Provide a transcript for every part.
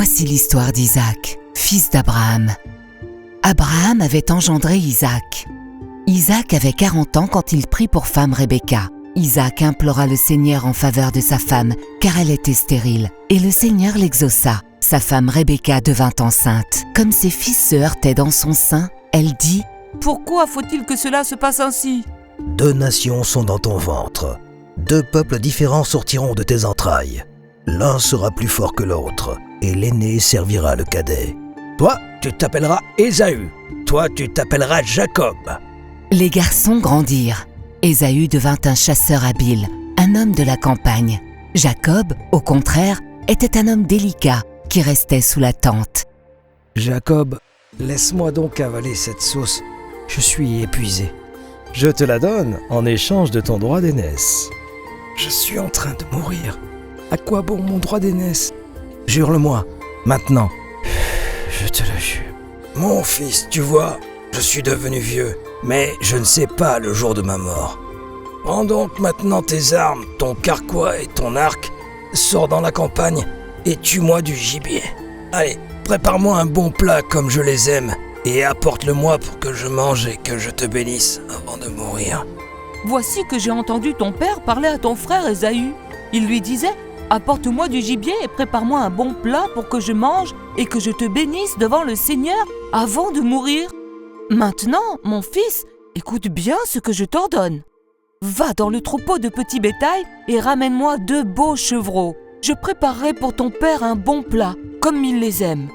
Voici l'histoire d'Isaac, fils d'Abraham. Abraham avait engendré Isaac. Isaac avait 40 ans quand il prit pour femme Rebecca. Isaac implora le Seigneur en faveur de sa femme, car elle était stérile, et le Seigneur l'exauça. Sa femme Rebecca devint enceinte. Comme ses fils se heurtaient dans son sein, elle dit « Pourquoi faut-il que cela se passe ainsi ?» 2 nations sont dans ton ventre. 2 peuples différents sortiront de tes entrailles. L'un sera plus fort que l'autre, et l'aîné servira le cadet. Toi, tu t'appelleras Ésaü. Toi, tu t'appelleras Jacob. » Les garçons grandirent. Ésaü devint un chasseur habile, un homme de la campagne. Jacob, au contraire, était un homme délicat qui restait sous la tente. « Jacob, laisse-moi donc avaler cette sauce. Je suis épuisé. » « Je te la donne en échange de ton droit d'aînesse. »« Je suis en train de mourir. À quoi bon mon droit d'aînesse ? Jure-le-moi, maintenant. » Je te le jure. Mon fils, tu vois, je suis devenu vieux, mais je ne sais pas le jour de ma mort. Prends donc maintenant tes armes, ton carquois et ton arc, sors dans la campagne et tue-moi du gibier. Allez, prépare-moi un bon plat comme je les aime et apporte-le-moi pour que je mange et que je te bénisse avant de mourir. Voici que j'ai entendu ton père parler à ton frère Ésaü. Il lui disait « Apporte-moi du gibier et prépare-moi un bon plat pour que je mange et que je te bénisse devant le Seigneur avant de mourir. Maintenant, mon fils, écoute bien ce que je t'ordonne. Va dans le troupeau de petits bétail et ramène-moi 2 beaux chevreaux. Je préparerai pour ton père un bon plat, comme il les aime.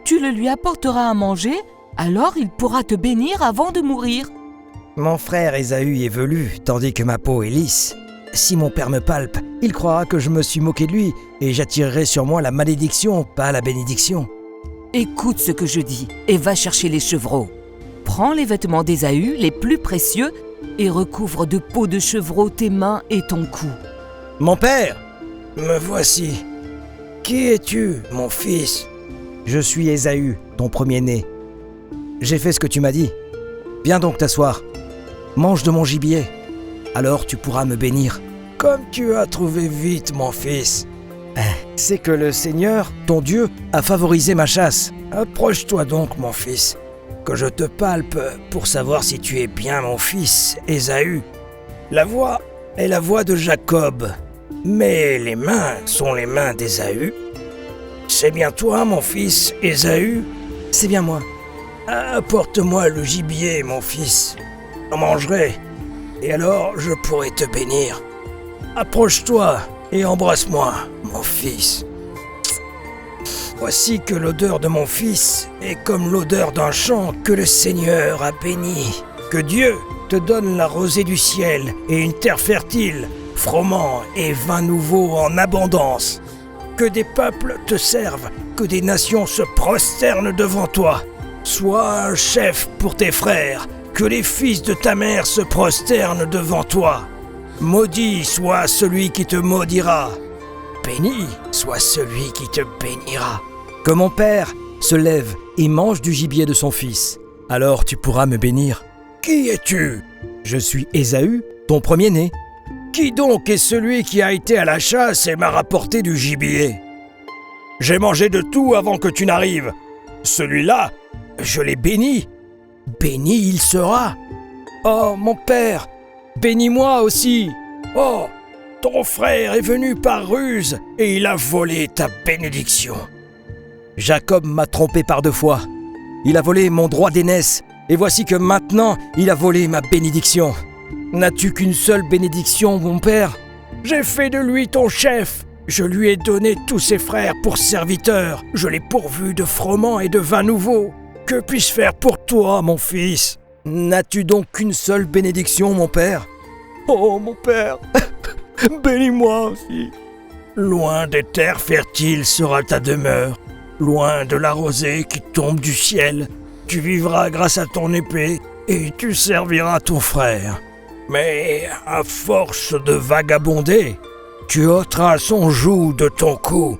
Tu le lui apporteras à manger, alors il pourra te bénir avant de mourir. » Mon frère Ésaü est velu, tandis que ma peau est lisse. Si mon père me palpe, il croira que je me suis moqué de lui et j'attirerai sur moi la malédiction, pas la bénédiction. Écoute ce que je dis et va chercher les chevreaux. Prends les vêtements d'Ésaü, les plus précieux, et recouvre de peau de chevreau tes mains et ton cou. Mon père, me voici. Qui es-tu, mon fils ? Je suis Ésaü, ton premier-né. J'ai fait ce que tu m'as dit. Viens donc t'asseoir. Mange de mon gibier. Alors tu pourras me bénir. Comme tu as trouvé vite, mon fils. C'est que le Seigneur, ton Dieu, a favorisé ma chasse. Approche-toi donc, mon fils, que je te palpe pour savoir si tu es bien mon fils, Ésaü. La voix est la voix de Jacob, mais les mains sont les mains d'Ésaü. C'est bien toi, mon fils, Ésaü ? C'est bien moi. Apporte-moi le gibier, mon fils. J'en mangerai, et alors je pourrai te bénir. Approche-toi et embrasse-moi, mon fils. Voici que l'odeur de mon fils est comme l'odeur d'un champ que le Seigneur a béni. Que Dieu te donne la rosée du ciel et une terre fertile, froment et vin nouveau en abondance. Que des peuples te servent, que des nations se prosternent devant toi. Sois un chef pour tes frères, que les fils de ta mère se prosternent devant toi. Maudit soit celui qui te maudira. Béni soit celui qui te bénira. Que mon père se lève et mange du gibier de son fils. Alors tu pourras me bénir. Qui es-tu ? Je suis Ésaü, ton premier-né. Qui donc est celui qui a été à la chasse et m'a rapporté du gibier ? J'ai mangé de tout avant que tu n'arrives. Celui-là, je l'ai béni. Béni il sera. Oh, mon père, bénis-moi aussi. Oh, ton frère est venu par ruse et il a volé ta bénédiction. Jacob m'a trompé par 2 fois. Il a volé mon droit d'aînesse et voici que maintenant il a volé ma bénédiction. N'as-tu qu'une seule bénédiction, mon père ? J'ai fait de lui ton chef. Je lui ai donné tous ses frères pour serviteurs. Je l'ai pourvu de froment et de vin nouveau. Que puis-je faire pour toi, mon fils ? N'as-tu donc qu'une seule bénédiction, mon père ? Oh, mon père, bénis-moi aussi. Loin des terres fertiles sera ta demeure. Loin de la rosée qui tombe du ciel. Tu vivras grâce à ton épée et tu serviras ton frère. Mais à force de vagabonder, tu ôteras son joug de ton cou